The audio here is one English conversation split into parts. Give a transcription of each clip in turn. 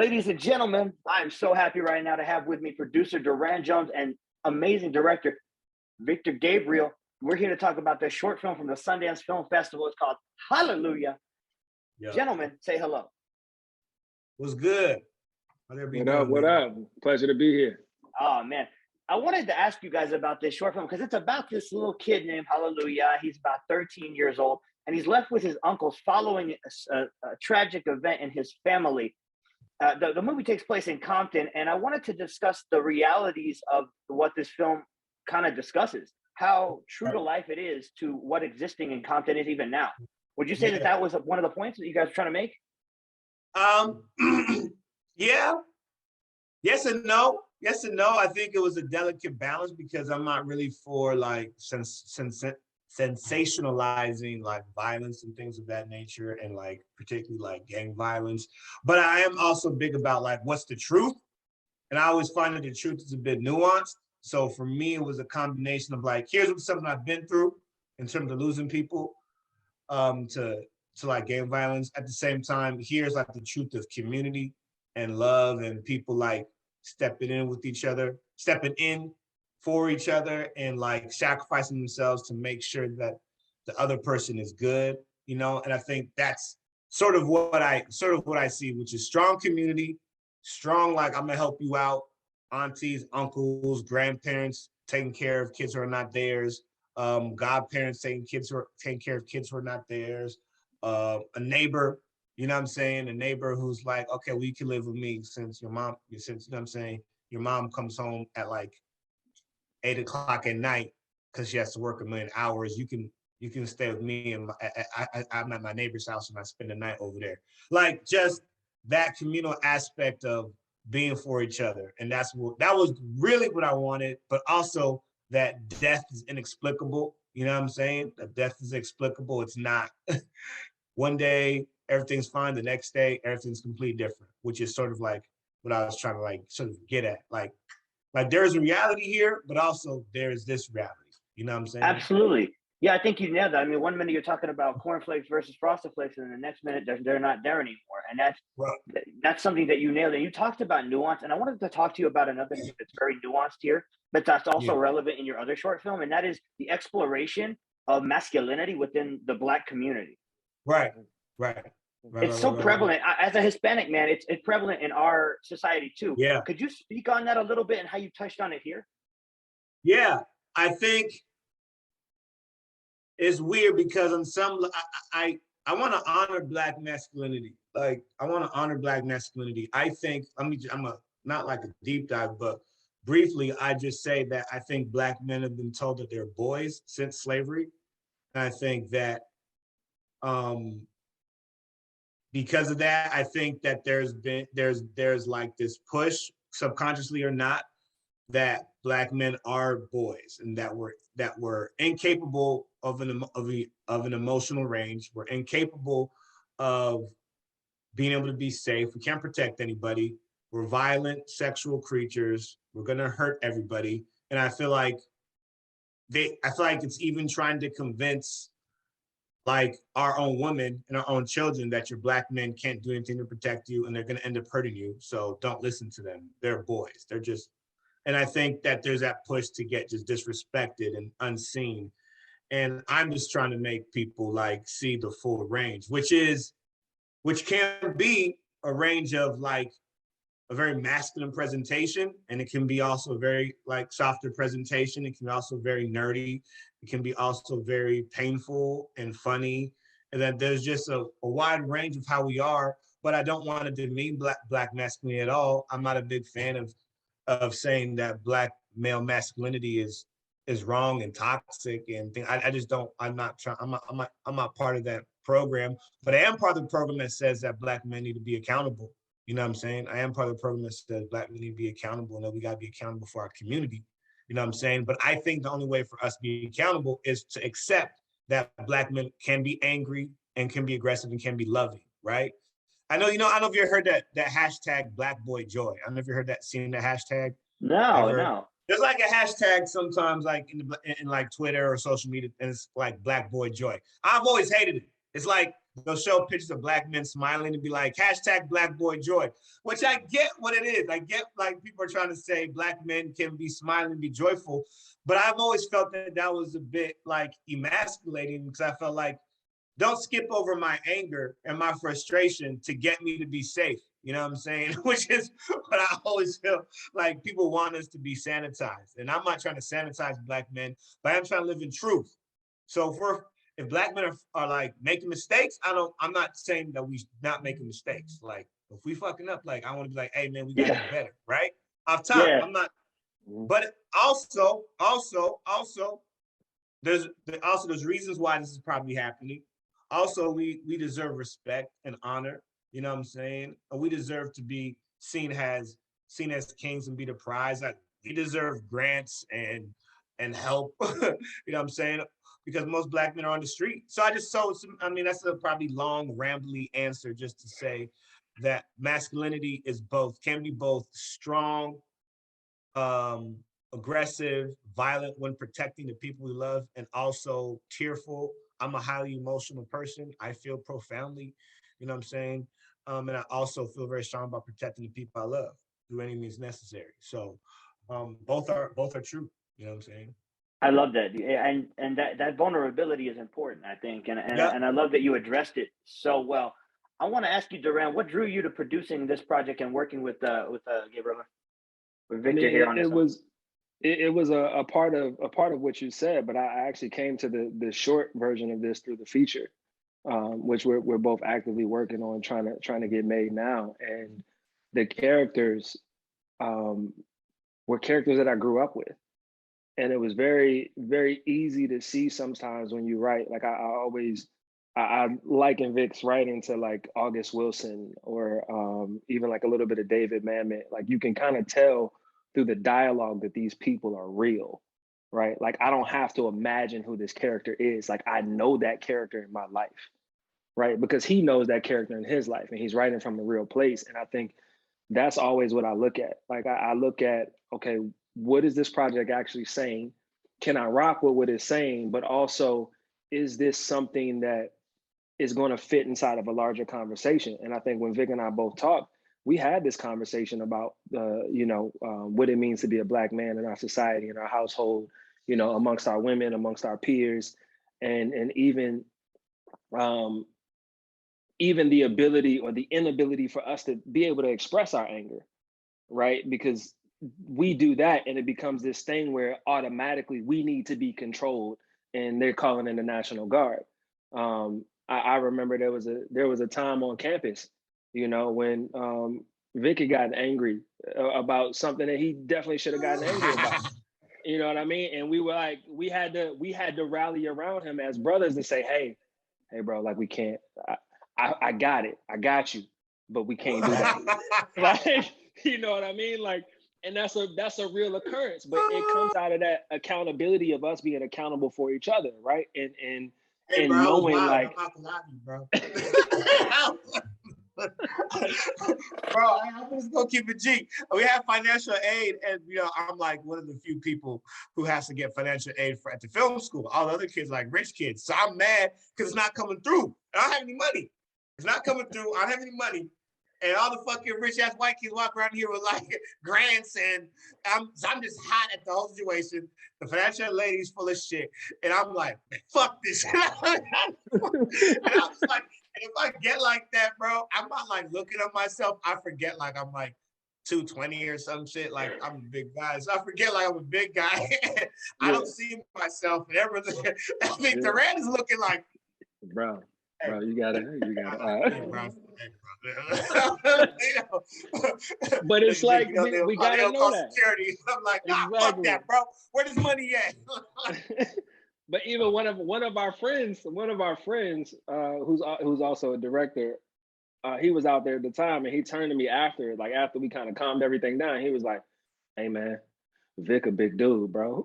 Ladies and gentlemen, I'm so happy right now to have with me producer Duran Jones and amazing director Victor Gabriel. We're here to talk about this short film from the Sundance Film Festival. It's called Hallelujah. Yeah. Gentlemen, say hello. What's good? What up? What up? Pleasure to be here. Oh, man. I wanted to ask you guys about this short film because it's about this little kid named Hallelujah. He's about 13 years old, and he's left with his uncles following a tragic event in his family. The movie takes place in Compton, and I wanted to discuss the realities of what this film kind of discusses, how true to life it is to what existing in Compton is even now. Would you say that was one of the points that you guys were trying to make? Yeah. Yes and no. Yes and no. I think it was a delicate balance because I'm not really for like sensationalizing like violence and things of that nature, and like particularly like gang violence. But I am also big about like what's the truth, and I always find that the truth is a bit nuanced. So for me, it was a combination of like, here's something I've been through in terms of losing people to like gang violence. At the same time, here's like the truth of community and love and people like stepping in for each other and like sacrificing themselves to make sure that the other person is good, you know? And I think that's sort of what I see, which is strong community, strong, like I'm gonna help you out, aunties, uncles, grandparents, taking care of kids who are not theirs, godparents taking care of kids who are not theirs, a neighbor, you know what I'm saying? A neighbor who's like, okay, well, you can live with me since you know what I'm saying? Your mom comes home at like 8 o'clock at night because she has to work a million hours. You can stay with me, and I'm at my neighbor's house and I spend the night over there. Like just that communal aspect of being for each other. And that was really what I wanted, but also that death is inexplicable. You know what I'm saying? That death is explicable. It's not one day everything's fine, the next day everything's completely different, which is sort of like what I was trying to like sort of get at. Like there's a reality here, but also there's this reality. You know what I'm saying? Absolutely. Yeah, I think you nailed that. I mean, one minute you're talking about Corn Flakes versus Frosted Flakes, and the next minute they're not there anymore. And that's something that you nailed. And you talked about nuance, and I wanted to talk to you about another thing that's very nuanced here, but that's also relevant in your other short film, and that is the exploration of masculinity within the Black community. Right. It's so prevalent. As a Hispanic man, it's prevalent in our society too. Yeah. Could you speak on that a little bit and how you touched on it here? Yeah, I think it's weird because on some, I want to honor Black masculinity. Like I want to honor Black masculinity. I think not like a deep dive, but briefly, I just say that I think Black men have been told that they're boys since slavery. And I think that because of that, I think that there's like this push, subconsciously or not, that Black men are boys and that we're incapable of an emotional range. We're incapable of being able to be safe. We can't protect anybody. We're violent, sexual creatures. We're gonna hurt everybody. And I feel like it's even trying to convince like our own women and our own children that your Black men can't do anything to protect you and they're gonna end up hurting you. So don't listen to them. They're boys. And I think that there's that push to get just disrespected and unseen. And I'm just trying to make people like see the full range, which can be a range of like a very masculine presentation. And it can be also a very like softer presentation. It can be also very nerdy. It can be also very painful and funny. And that there's just a wide range of how we are, but I don't want to demean Black masculinity at all. I'm not a big fan of saying that Black male masculinity is wrong and toxic and things. I just don't. I'm not part of that program, but I am part of the program that says that Black men need to be accountable. You know what I'm saying? I am part of the program that says Black men need to be accountable and that we got to be accountable for our community. You know what I'm saying? But I think the only way for us to be accountable is to accept that Black men can be angry and can be aggressive and can be loving, right? I know, I don't know if you heard that hashtag Black Boy Joy. I don't know if you heard seen that hashtag. No. There's like a hashtag sometimes like in like Twitter or social media, and it's like Black Boy Joy. I've always hated it. It's like they'll show pictures of black men smiling and be like, hashtag Black Boy Joy, which I get what it is. I get like people are trying to say black men can be smiling and be joyful, but I've always felt that that was a bit like emasculating because I felt like, don't skip over my anger and my frustration to get me to be safe. You know what I'm saying? Which is what I always feel like people want us to be sanitized. And I'm not trying to sanitize black men, but I'm trying to live in truth. So if black men are like making mistakes, I'm not saying that we not making mistakes. Like if we fucking up, like I want to be like, hey man, we gotta do better, right? Off top, I'm not, but also, there's reasons why this is probably happening. Also, we deserve respect and honor, you know what I'm saying? And we deserve to be seen as kings and be the prize. Like we deserve grants and help, you know what I'm saying? Because most black men are on the street. So that's a probably long, rambly answer just to say that masculinity can be both strong, aggressive, violent when protecting the people we love, and also tearful. I'm a highly emotional person. I feel profoundly, you know what I'm saying? And I also feel very strong about protecting the people I love through any means necessary. So both are true, you know what I'm saying? I love that, and that vulnerability is important, I think, and I love that you addressed it so well. I want to ask you, Duran, what drew you to producing this project and working with Gabriel, with Victor here on this? It was a part of what you said, but I actually came to the short version of this through the feature, which we're both actively working on trying to get made now. And the characters were characters that I grew up with. And it was very, very easy to see sometimes when you write. Like I liken Vic's writing to like August Wilson or even like a little bit of David Mamet. Like you can kind of tell through the dialogue that these people are real, right? Like I don't have to imagine who this character is. Like I know that character in my life, right? Because he knows that character in his life and he's writing from a real place. And I think that's always what I look at. Like I look at, okay, what is this project actually saying? Can I rock with what it's saying? But also, is this something that is going to fit inside of a larger conversation? And I think when Vic and I both talked, we had this conversation about, what it means to be a Black man in our society, in our household, amongst our women, amongst our peers, and even the ability or the inability for us to be able to express our anger, right? Because we do that and it becomes this thing where automatically we need to be controlled and they're calling in the National Guard. I remember there was a time on campus, when Vicky got angry about something that he definitely should have gotten angry about. You know what I mean? And we were like, we had to rally around him as brothers and say, hey bro, like we can't, I got it. I got you, but we can't do that. Like, you know what I mean? Like, and that's a real occurrence, but it comes out of that accountability of us being accountable for each other, right? And bro, knowing like, bro. Bro, I'm just gonna keep it G. We have financial aid, and I'm like one of the few people who has to get financial aid at the film school. All the other kids like rich kids, so I'm mad because it's not coming through. I don't have any money. It's not coming through. I don't have any money. And all the fucking rich ass white kids walk around here with like grants, and I'm just hot at the whole situation. The financial lady's full of shit, and I'm like, fuck this. And I was like, if I get like that, bro, I'm not like looking at myself. I forget like I'm like 220 or some shit. Like I'm a big guy, so I forget like I'm a big guy. I don't see myself and everything. I mean, Duran is looking like, bro, you got it. But it's like we gotta know that. Security. I'm like, nah, exactly. Fuck that, bro. Where does money at? But even one of our friends, who's also a director, he was out there at the time, and he turned to me after we kind of calmed everything down. He was like, "Hey man, Vic a big dude, bro."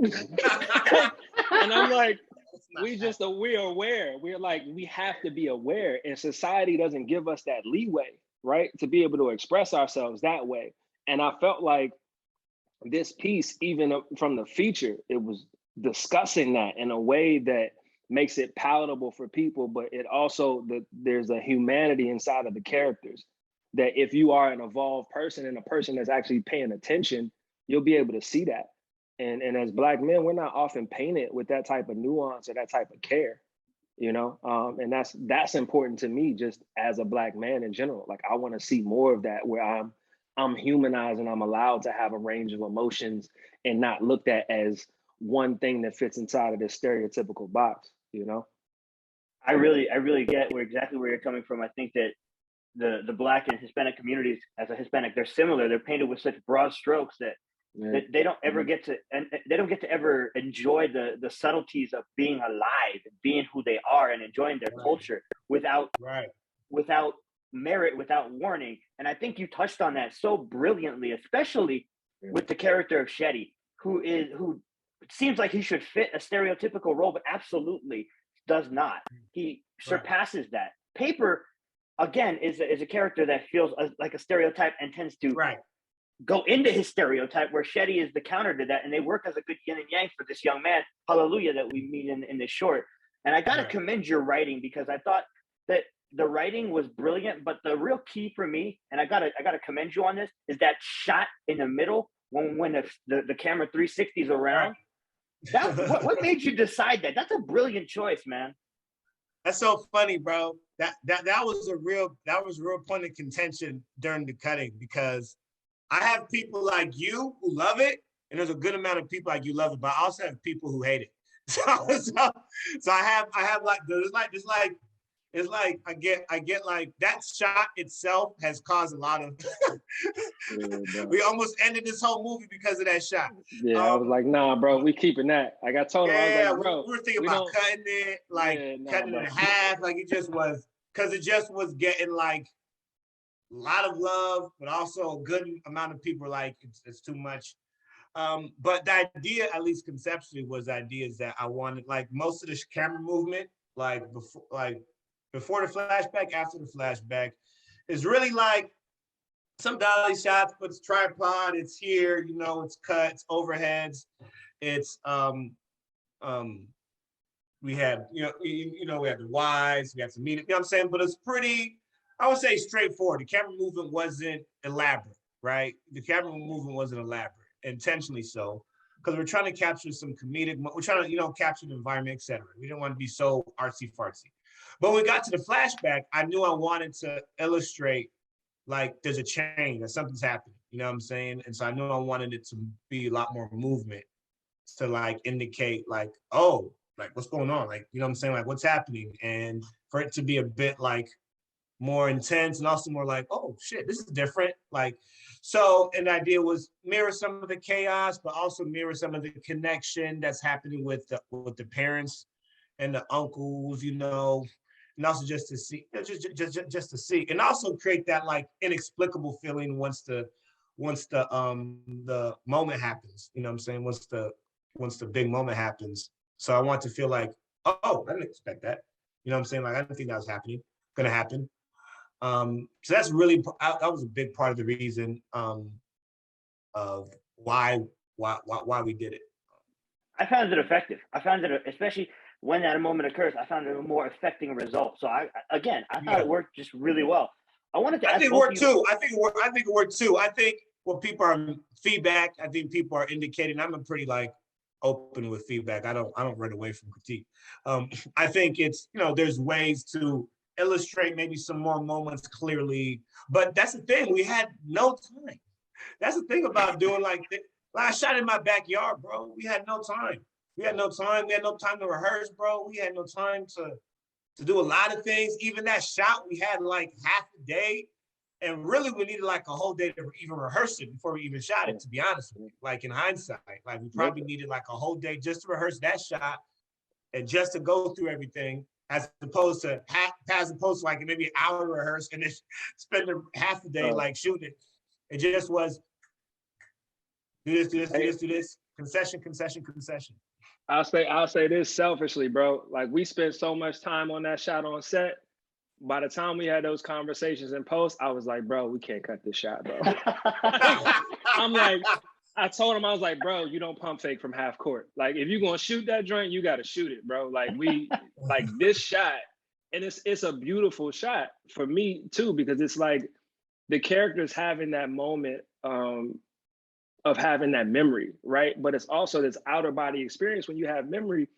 And I'm like, we're aware. We're like, we have to be aware, and society doesn't give us that leeway, right, to be able to express ourselves that way. And I felt like this piece, even from the feature, it was discussing that in a way that makes it palatable for people, but it also, there's a humanity inside of the characters that if you are an evolved person and a person that's actually paying attention, you'll be able to see that. And as Black men, we're not often painted with that type of nuance or that type of care, you know? And that's important to me just as a Black man in general. Like, I want to see more of that where I'm humanized and I'm allowed to have a range of emotions and not looked at as one thing that fits inside of this stereotypical box, you know? I really get exactly where you're coming from. I think that the Black and Hispanic communities, as a Hispanic, they're similar. They're painted with such broad strokes that they don't ever get to, and they don't get to ever enjoy the subtleties of being alive and being who they are and enjoying their culture without merit, without warning. And I think you touched on that so brilliantly, especially with the character of Shetty, who seems like he should fit a stereotypical role, but absolutely does not. He surpasses that. Paper, again, is a character that feels like a stereotype and tends to go into his stereotype, where Shetty is the counter to that, and they work as a good yin and yang for this young man, Hallelujah, that we meet in this short. And I gotta commend your writing, because I thought that the writing was brilliant, but the real key for me, and I gotta commend you on this, is that shot in the middle when the camera 360s around. What made you decide that? That's a brilliant choice, man. That's so funny, bro. That was a real point of contention during the cutting, because I have people like you who love it, and there's a good amount of people like you love it, but I also have people who hate it. So I have like it's like I get like that shot itself has caused a lot of we almost ended this whole movie because of that shot. Yeah, I was like, nah, bro, we keeping that. Like I told him, I was like, bro, we were thinking about cutting it, like cutting it in half, like it just was, because it just was getting like a lot of love, but also a good amount of people were like, it's too much. But the idea, at least conceptually, was ideas that I wanted, like most of the camera movement, before the flashback, after the flashback, is really like some dolly shots, but it's tripod, it's here, you know, it's cut, it's overheads, it's we had, we had the wides, we had some media, you know what I'm saying? But it's pretty, I would say, straightforward. The camera movement wasn't elaborate, right? The camera movement wasn't elaborate, intentionally so, because we're trying to capture some comedic, we're trying to, capture the environment, et cetera. We didn't want to be so artsy fartsy. But when we got to the flashback, I knew I wanted to illustrate like there's a change, that something's happening, you know what I'm saying? And so I knew I wanted it to be a lot more movement to like indicate like, oh, like what's going on? Like, you know what I'm saying? Like what's happening? And for it to be a bit like more intense and also more like, oh shit, this is different. Like, so an idea was mirror some of the chaos, but also mirror some of the connection that's happening with the parents and the uncles, and also just to see, just to see, and also create that like inexplicable feeling once the moment happens. You know what I'm saying? Once the big moment happens. So I want to feel like, oh, I didn't expect that. You know what I'm saying? Like I didn't think that was gonna happen. So that's really, that was a big part of the reason of why we did it. I found it effective. I found it, especially when that moment occurs, I found it a more affecting result. So I thought it worked just really well. I wanted to ask, I think it worked too. I think it worked too. I think when people are feedback, I think people are indicating, I'm a pretty like open with feedback. I don't run away from critique. I think it's, there's ways to illustrate maybe some more moments clearly, but that's the thing, we had no time. That's the thing about doing like I shot in my backyard, bro. We had no time. We had no time to rehearse, bro. We had no time to do a lot of things. Even that shot, we had like half a day, and really we needed like a whole day to even rehearse it before we even shot it, to be honest with you. Like in hindsight, like we probably needed like a whole day just to rehearse that shot and just to go through everything, as opposed to like maybe an hour to rehearse and then spend half a day like shooting it. It just was do this, concession. I'll say this selfishly, bro. Like we spent so much time on that shot on set. By the time we had those conversations in post, I was like, bro, we can't cut this shot, bro. I'm like, I told him, I was like, bro, you don't pump fake from half court. Like, if you're gonna shoot that joint, you gotta shoot it, bro. Like like this shot, and it's a beautiful shot for me too, because it's like the characters having that moment of having that memory, right? But it's also this outer body experience. When you have memory,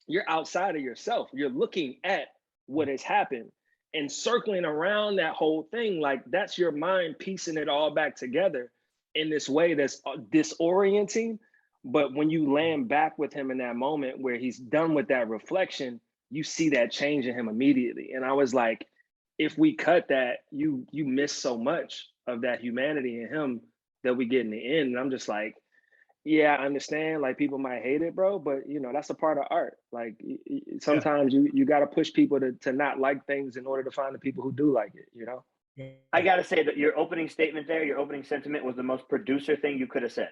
you're outside of yourself. You're looking at what has happened and circling around that whole thing. Like, that's your mind piecing it all back together in this way that's disorienting. But when you land back with him in that moment where he's done with that reflection, you see that change in him immediately. And I was like, if we cut that, you miss so much of that humanity in him that we get in the end. And I'm just like, yeah, I understand, like, people might hate it, bro, but you know, that's a part of art. Like, sometimes you got to push people to not like things in order to find the people who do like it, you know? I got to say that your opening statement there, your opening sentiment was the most producer thing you could have said.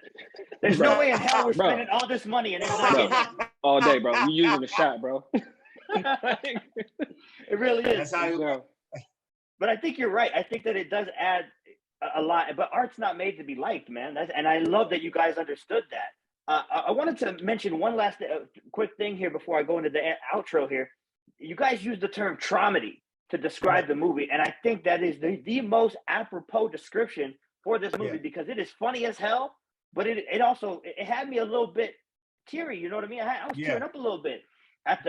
There's no way in hell we're spending all this money and it's not getting it. All day, bro. You using the shot, bro. It really is. That's how you But I think you're right. I think that it does add a lot, but art's not made to be liked, man. And I love that you guys understood that. I wanted to mention one last quick thing here before I go into the outro here. You guys use the term traumedy to describe the movie, and I think that is the most apropos description for this movie, because it is funny as hell, but it also had me a little bit teary. You know what I mean? I was tearing up a little bit at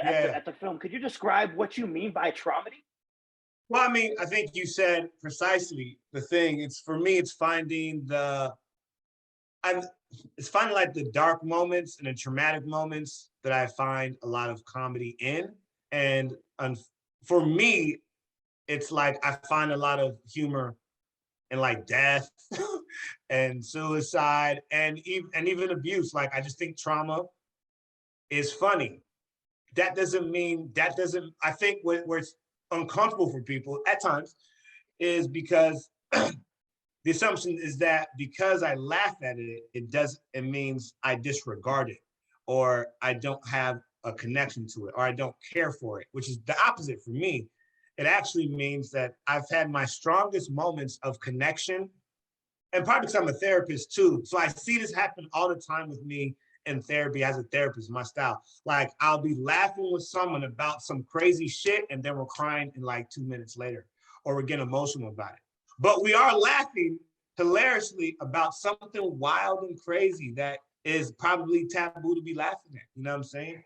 the film. Could you describe what you mean by traumedy? Well, I mean, I think you said precisely the thing. It's, for me, it's finding it's finding like the dark moments and the traumatic moments that I find a lot of comedy in. And for me, it's like I find a lot of humor in like death and suicide and even abuse. Like, I just think trauma is funny. I think where it's uncomfortable for people at times is because the assumption is that because I laugh at it, it means I disregard it, or I don't have a connection to it, or I don't care for it, which is the opposite for me. It actually means that I've had my strongest moments of connection, and probably because I'm a therapist too. So I see this happen all the time with me in therapy as a therapist, my style. Like, I'll be laughing with someone about some crazy shit, and then we're crying in like 2 minutes later, or we're getting emotional about it. But we are laughing hilariously about something wild and crazy that is probably taboo to be laughing at. You know what I'm saying?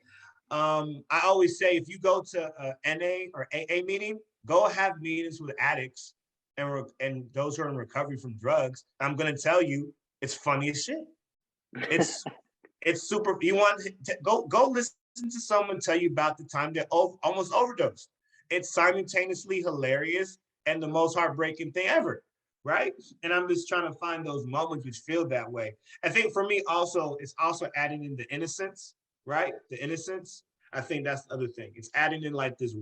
I always say, if you go to a NA or AA meeting, go have meetings with addicts and those who are in recovery from drugs. I'm gonna tell you, it's funny as shit. It's super. You want to go listen to someone tell you about the time they almost overdosed. It's simultaneously hilarious and the most heartbreaking thing ever, right? And I'm just trying to find those moments which feel that way. I think for me also, it's also adding in the innocence, right? The innocence. I think that's the other thing. It's adding in like this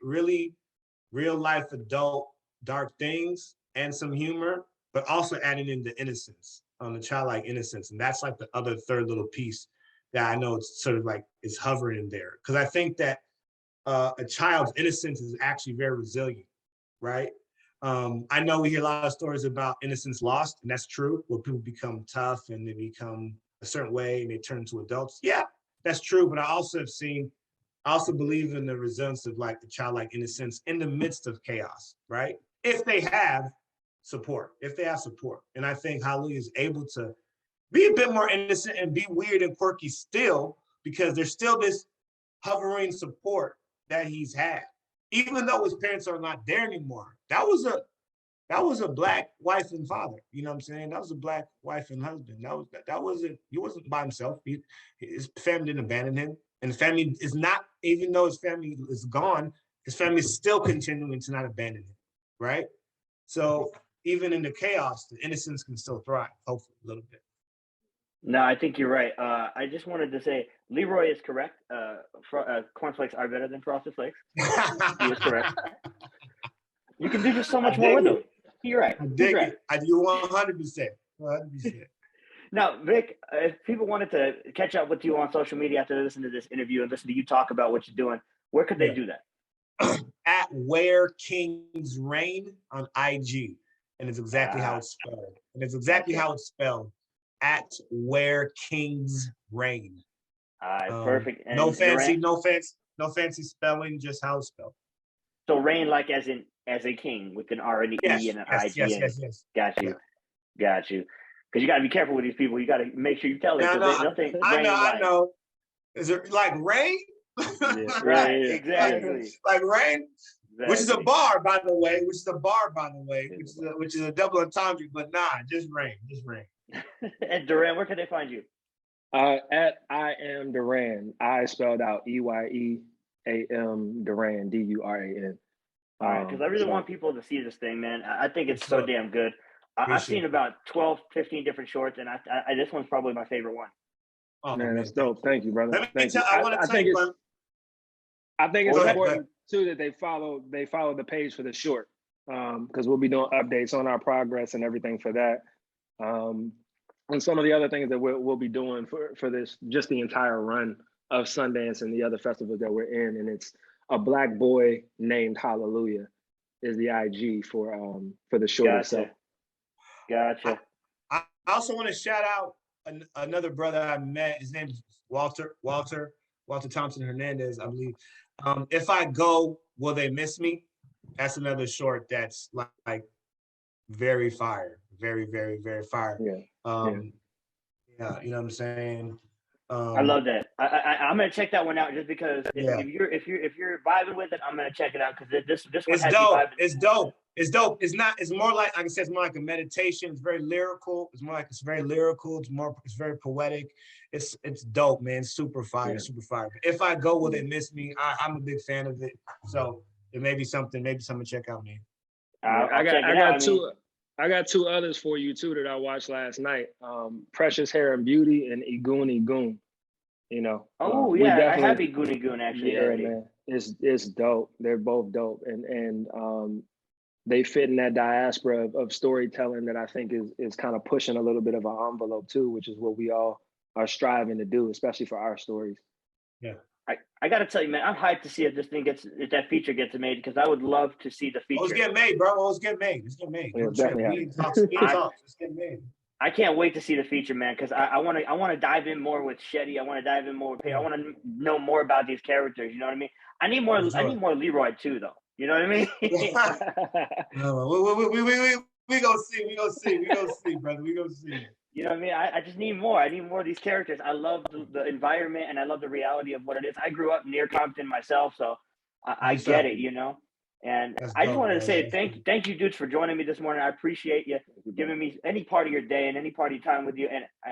really real life adult dark things and some humor, but also adding in the innocence, the childlike innocence. And that's like the other third little piece that I know it's sort of like is hovering in there. Because I think that a child's innocence is actually very resilient, right? I know we hear a lot of stories about innocence lost, and that's true, where people become tough and they become a certain way and they turn into adults. Yeah, that's true. But I also believe in the resilience of like the childlike innocence in the midst of chaos, right? If they have support. And I think Hallelujah is able to be a bit more innocent and be weird and quirky still, because there's still this hovering support that he's had. Even though his parents are not there anymore, that was a Black wife and father. You know what I'm saying? That was a Black wife and husband. He wasn't by himself. His family didn't abandon him. And the family is not, even though his family is gone, his family is still continuing to not abandon him, right? So even in the chaos, the innocence can still thrive, hopefully a little bit. No, I think you're right. I just wanted to say Leroy is correct. Corn Flakes are better than Frosted Flakes. He is correct. You can do just so much more with them. You're right. I dig it. I do 100%. 100%. Now, Vic, if people wanted to catch up with you on social media after they listen to this interview and listen to you talk about what you're doing, where could they do that? At Where Kings Reign on IG. And it's exactly how it's spelled. at Where Kings Reign. Perfect. And no fancy, Duran, no fancy spelling, just how it's spelled. so reign like as a king with an R and an Yes, E and an yes, IG. yes. Got you. Yeah. Got you. Because you got to be careful with these people. You got to make sure you tell it Yeah, because they'll think rain I like. know. Is it like rain? Right, exactly. Like rain, Exactly. which is a bar, by the way. Which is a double entendre. But nah, just rain. And Duran, where can they find you? At I am Duran. I spelled out EYEAM Duran, DURAN. All right, because I really want people to see this thing, man. I think it's so damn good. I've seen about 12, 15 different shorts, and I this one's probably my favorite one. Oh, man, that's dope. Thank you, brother. I think it's important too that they follow the page for the short, because we'll be doing updates on our progress and everything for that. And some of the other things that we'll be doing for this, just the entire run of Sundance and the other festivals that we're in. And it's a Black boy named Hallelujah is the IG for the short itself. Gotcha. I also want to shout out another brother I met. His name is Walter Thompson Hernandez, I believe. If I go, will they miss me? That's another short that's like very fire, very, very, very fire. Yeah. Yeah, you know what I'm saying. I love that. I'm gonna check that one out just because if you're vibing with it, I'm gonna check it out because this one has dope. me vibing. It's dope. It's dope. It's more like I said, it's more like a meditation. It's very lyrical. It's very lyrical. It's very poetic. It's dope, man. Super fire, super fire. But if I go, will they miss me? I'm a big fan of it. So it may be something to check out, man. I got two others for you too that I watched last night. Precious Hair and Beauty and Iguni Goon. You know. Oh yeah, I have Iguni Goon actually. Yeah, man. It's dope. They're both dope, and they fit in that diaspora of storytelling that I think is kind of pushing a little bit of an envelope too, which is what we all are striving to do, especially for our stories. Yeah. I got to tell you, man, I'm hyped to see if that feature gets made because I would love to see the feature. It's getting made, bro. It's getting made. Yeah, definitely. It's getting made. I can't wait to see the feature, man, because I want to dive in more with Shetty. I want to dive in more with Pay. I want to know more about these characters. You know what I mean? I need more Leroy too, though. You know what I mean? We gonna see, brother. We gonna see. You know what I mean? I just need more. I need more of these characters. I love the environment and I love the reality of what it is. I grew up near Compton myself, so I get it, you know? And I just wanted to say thank you, dudes, for joining me this morning. I appreciate you giving me any part of your day and any part of your time with you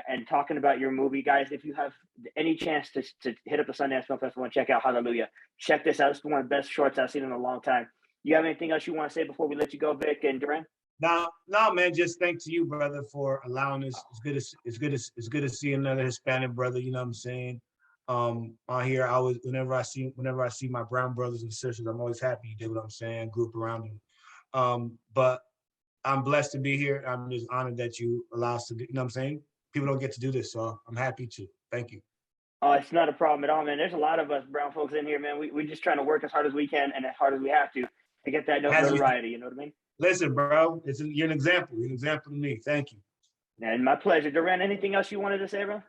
and talking about your movie. Guys, if you have any chance to hit up the Sundance Film Festival and check out Hallelujah, check this out. It's one of the best shorts I've seen in a long time. You have anything else you want to say before we let you go, Vic and Duran? No, man. Just thanks to you, brother, for allowing us. It's good to see another Hispanic brother. You know what I'm saying? On here, whenever I see my brown brothers and sisters, I'm always happy. You did what I'm saying. Grew up around them. But I'm blessed to be here. I'm just honored that you allow us to do. You know what I'm saying? People don't get to do this, so I'm happy to. Thank you. Oh, it's not a problem at all, man. There's a lot of us brown folks in here, man. We're just trying to work as hard as we can and as hard as we have to get that notoriety. You know what I mean? Listen, bro, you're an example. You're an example to me. Thank you. And my pleasure. Duran, anything else you wanted to say, bro?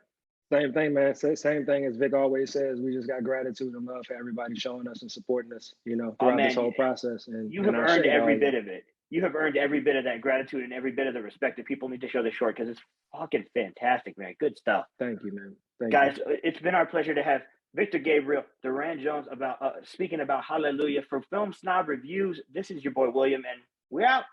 Same thing, man. Same thing as Vic always says. We just got gratitude and love for everybody showing us and supporting us, you know, throughout this whole process. And you have earned every bit of it. You have earned every bit of that gratitude and every bit of the respect that people need to show this short because it's fucking fantastic, man. Good stuff. Thank you, man. Guys, it's been our pleasure to have Victor Gabriel, Duran Jones speaking about Hallelujah for Film Snob Reviews. This is your boy William, and we're out.